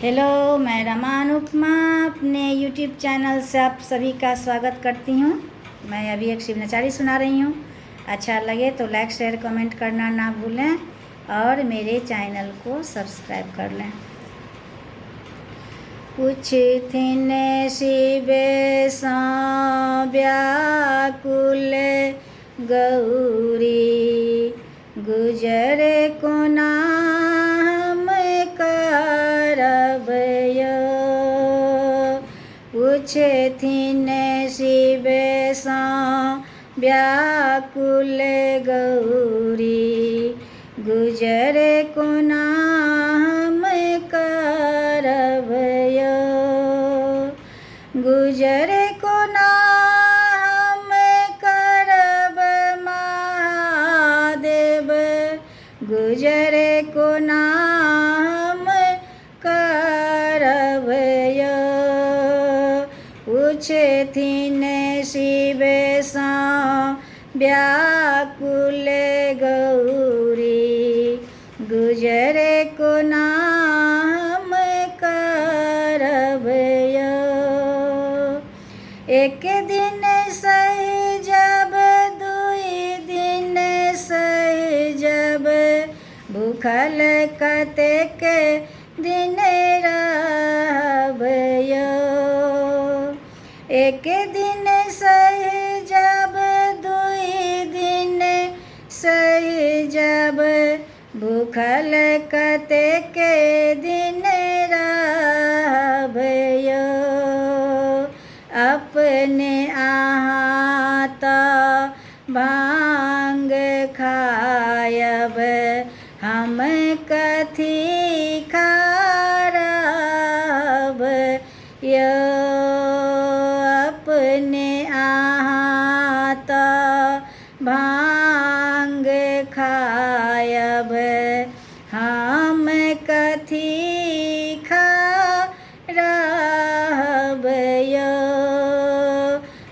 Hello, मैं रमान उपमा अपने YouTube channel से आप सभी का स्वागत करती हूँ। मैं अभी एक शिव नचारी सुना रही हूँ। अच्छा लगे तो लाइक शेयर कमेंट करना ना भूलें और मेरे चैनल को सब्सक्राइब कर लें। पूछथिन शिव सा व्याकुल गौरी, गुजर कोना हम करब यो। पूछथिन शिव सा व्याकुल गौरी, गुजर कोना हम करब यो। गुजर कोना हम करब महादेव, गुजर कोना हम करब यो। पूछथिन शिव सा व्याकुल गौरी, गुजर कोना हम करब यो। एक दिन सही जब दुई दिन सही जब, भूखल कतेक दिन रहब यो। एक दिन सही जब दुई दिन सही जब, भूखल कतेक दिन रहब यो। अपने अहाँ तऽ भांग खायब, हम कथी खारब यो। अपने अहाँ तऽ भांग खायब, हम कथी खारब यो।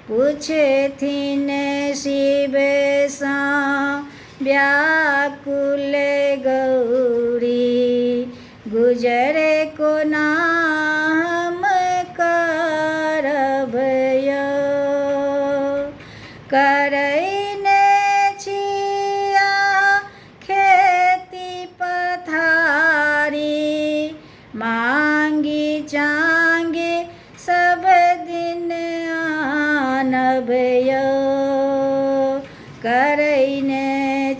पूछथिन शिव सा व्याकुल गौरी, गुजर कोना हम करब यो। करैने छिया खेती पथारी, मांगी चांगी सब दिन आनब यो। करैने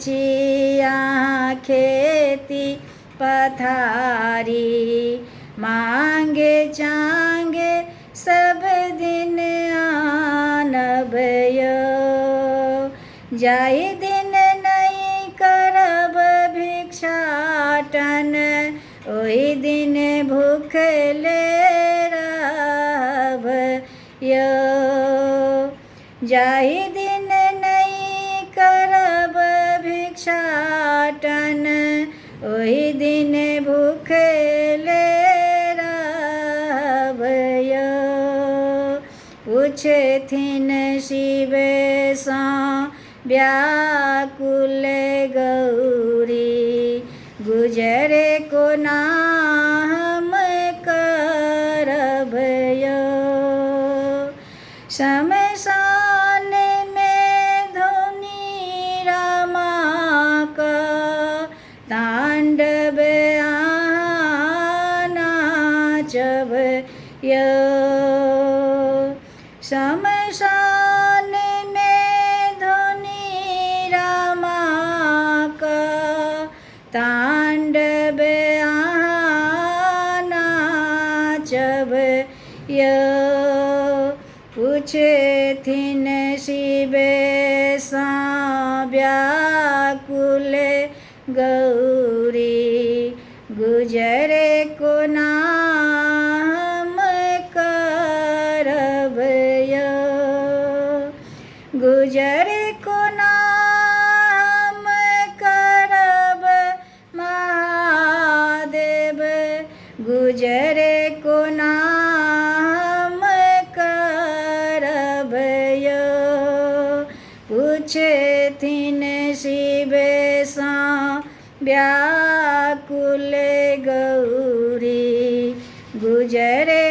छिया खेती पथारी, मांगे चांगे सब दिन आनब यो। जाहि दिन नहीं करब भिक्षाटन, ओहि दिन भूखले रहब यो। जाहि दिन नहीं करब भिक्षाटन, ओहि दिन भूखले रहब यो। पूछथिन शिव सा व्याकुल गौरी, गुजर कोना हम करब यो। शमशान में धुनी रामा का तांडव अहाँ नाचब यो। शमशान में धुनी रामा का तांडव अहाँ नाचब यो। पूछथिन शिव सा व्याकुल गौरी, गुजर कोना हम करब यो। गुजर कोना हम करब महादेव, गुजर कोना हम करब यो। पूछथिन शिव सा व्याकुल गौरी, गुजरे